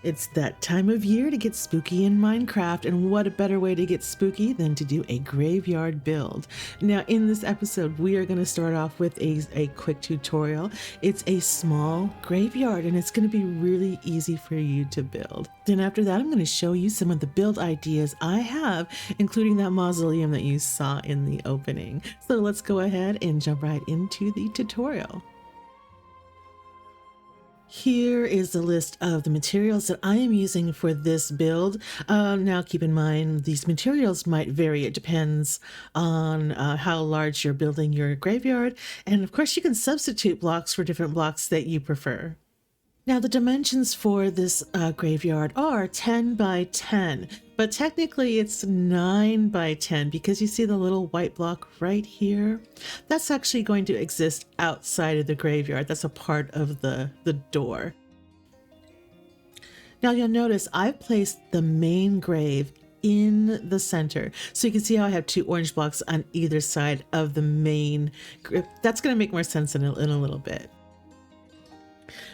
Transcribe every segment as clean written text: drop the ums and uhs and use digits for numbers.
It's that time of year to get spooky in Minecraft, and what a better way to get spooky than to do a graveyard build. Now, in this episode, we are going to start off with a quick tutorial. It's a small graveyard, and it's going to be really easy for you to build. Then after that, I'm going to show you some of the build ideas I have, including that mausoleum that you saw in the opening. So let's go ahead and jump right into the tutorial. Here is the list of the materials that I am using for this build. Now keep in mind these materials might vary. It depends on how large you're building your graveyard. And of course you can substitute blocks for different blocks that you prefer. Now the dimensions for this graveyard are 10 by 10, but technically it's 9 by 10 because you see the little white block right here? That's actually going to exist outside of the graveyard. That's a part of the door. Now you'll notice I've placed the main grave in the center. So you can see how I have two orange blocks on either side of the main grave. That's going to make more sense in a little bit.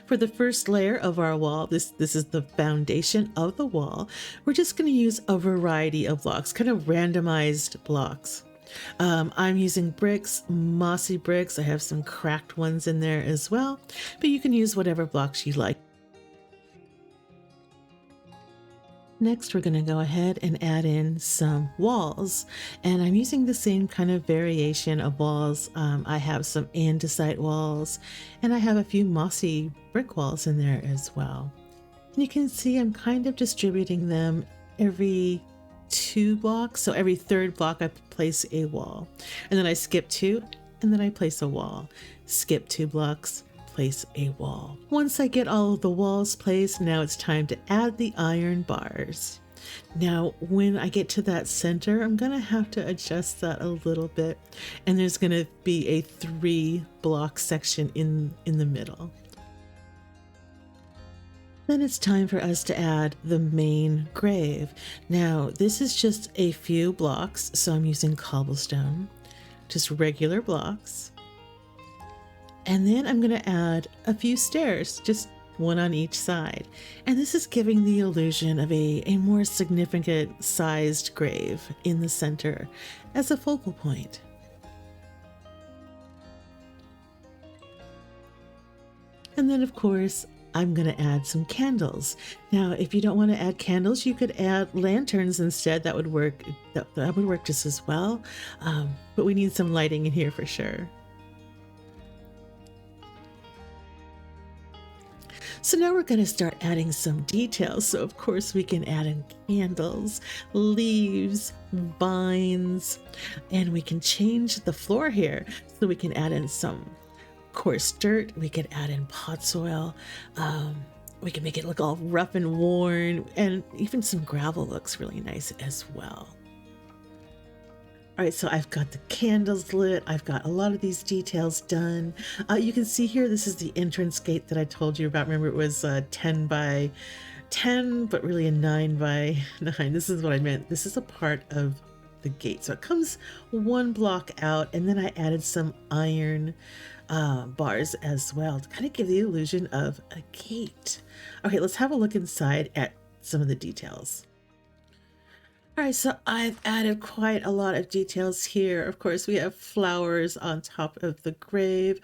For the first layer of our wall, this is the foundation of the wall. We're just going to use a variety of blocks, kind of randomized blocks. I'm using bricks, mossy bricks. I have some cracked ones in there as well, but you can use whatever blocks you like. Next, we're going to go ahead and add in some walls, and I'm using the same kind of variation of walls. I have some andesite walls, and I have a few mossy brick walls in there as well. And you can see I'm kind of distributing them every 2 blocks. So every third block I place a wall, and then I skip 2, and then I place a wall. Skip 2 blocks, place a wall. Once I get all of the walls placed, now it's time to add the iron bars. Now, when I get to that center, I'm gonna have to adjust that a little bit, and there's gonna be a 3 block section in the middle. Then it's time for us to add the main grave. Now, this is just a few blocks, so I'm using cobblestone, just regular blocks. And then I'm going to add a few stairs, just one on each side. And this is giving the illusion of a more significant sized grave in the center as a focal point. And then of course, I'm going to add some candles. Now, if you don't want to add candles, you could add lanterns instead. That would work. That would work just as well. But we need some lighting in here for sure. So now we're going to start adding some details. So of course we can add in candles, leaves, vines, and we can change the floor here. So we can add in some coarse dirt, we could add in pot soil, we can make it look all rough and worn, and even some gravel looks really nice as well. All right, so I've got the candles lit. I've got a lot of these details done. You can see here, this is the entrance gate that I told you about. Remember, it was 10 by 10, but really a 9 by 9. This is what I meant. This is a part of the gate. So it comes 1 block out, and then I added some iron bars as well to kind of give the illusion of a gate. Okay, let's have a look inside at some of the details. All right, so I've added quite a lot of details here. Of course, we have flowers on top of the grave.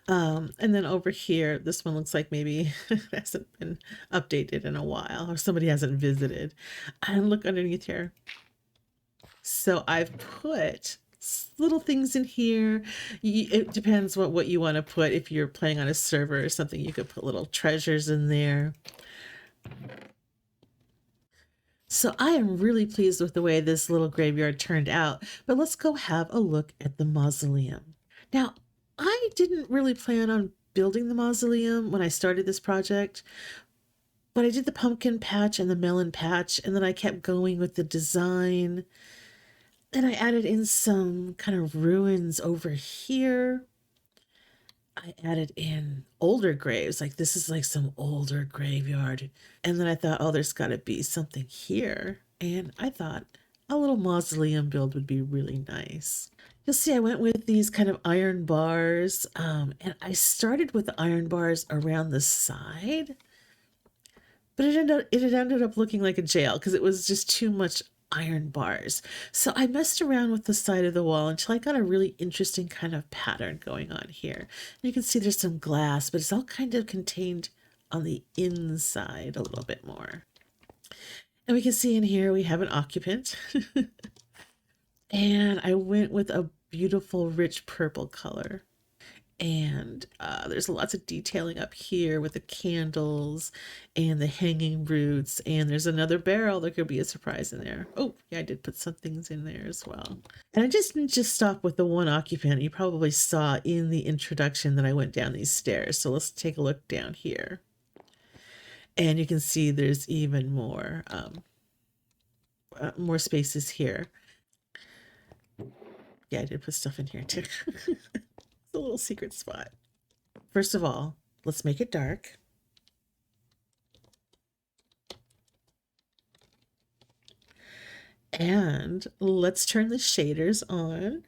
And then over here, this one looks like maybe it hasn't been updated in a while, or somebody hasn't visited. And look underneath here. So I've put little things in here. It depends what you want to put. If you're playing on a server or something, you could put little treasures in there. So I am really pleased with the way this little graveyard turned out, but let's go have a look at the mausoleum. Now, I didn't really plan on building the mausoleum when I started this project, but I did the pumpkin patch and the melon patch, and then I kept going with the design. Then I added in some kind of ruins over here. I added in older graves, like this is like some older graveyard. And then I thought, oh, there's got to be something here. And I thought a little mausoleum build would be really nice. You'll see I went with these kind of iron bars. And I started with the iron bars around the side. but it ended up looking like a jail because it was just too much iron bars. So I messed around with the side of the wall until I got a really interesting kind of pattern going on here. And you can see there's some glass, but it's all kind of contained on the inside a little bit more. And we can see in here we have an occupant. And I went with a beautiful rich purple color. And there's lots of detailing up here with the candles and the hanging roots. And there's another barrel. There could be a surprise in there. Oh, yeah, I did put some things in there as well. And I didn't just stop with the one occupant. You probably saw in the introduction that I went down these stairs. So let's take a look down here. And you can see there's even more spaces here. Yeah, I did put stuff in here too. It's a little secret spot. First of all, let's make it dark. And let's turn the shaders on.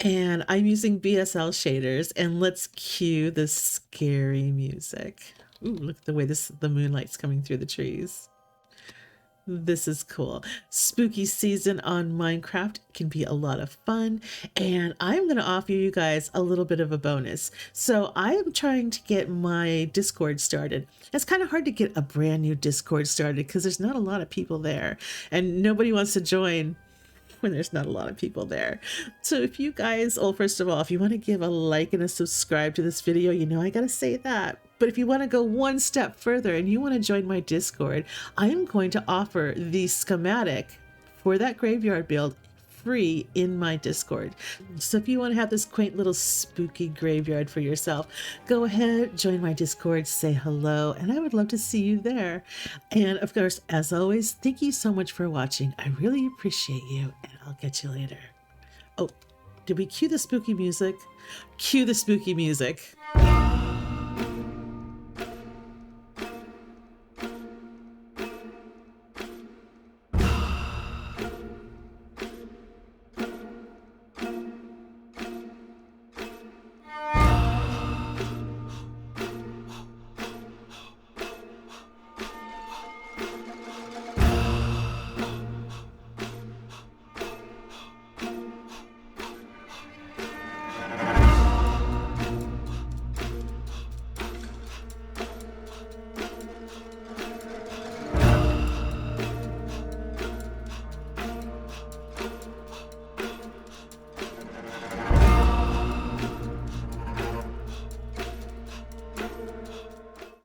And I'm using BSL shaders, and let's cue the scary music. Ooh, look at the way the moonlight's coming through the trees. This is cool. Spooky season on Minecraft can be a lot of fun, and I'm going to offer you guys a little bit of a bonus. So I'm trying to get my Discord started. It's kind of hard to get a brand new Discord started because there's not a lot of people there, and nobody wants to join when there's not a lot of people there. So if you guys, well, first of all, if you want to give a like and a subscribe to this video, you know I gotta say that. But if you want to go one step further and you want to join my Discord, I am going to offer the schematic for that graveyard build free in my Discord. So if you want to have this quaint little spooky graveyard for yourself, go ahead, join my Discord, say hello, and I would love to see you there. And of course, as always, thank you so much for watching. I really appreciate you, and I'll catch you later. Oh, did we cue the spooky music? Cue the spooky music.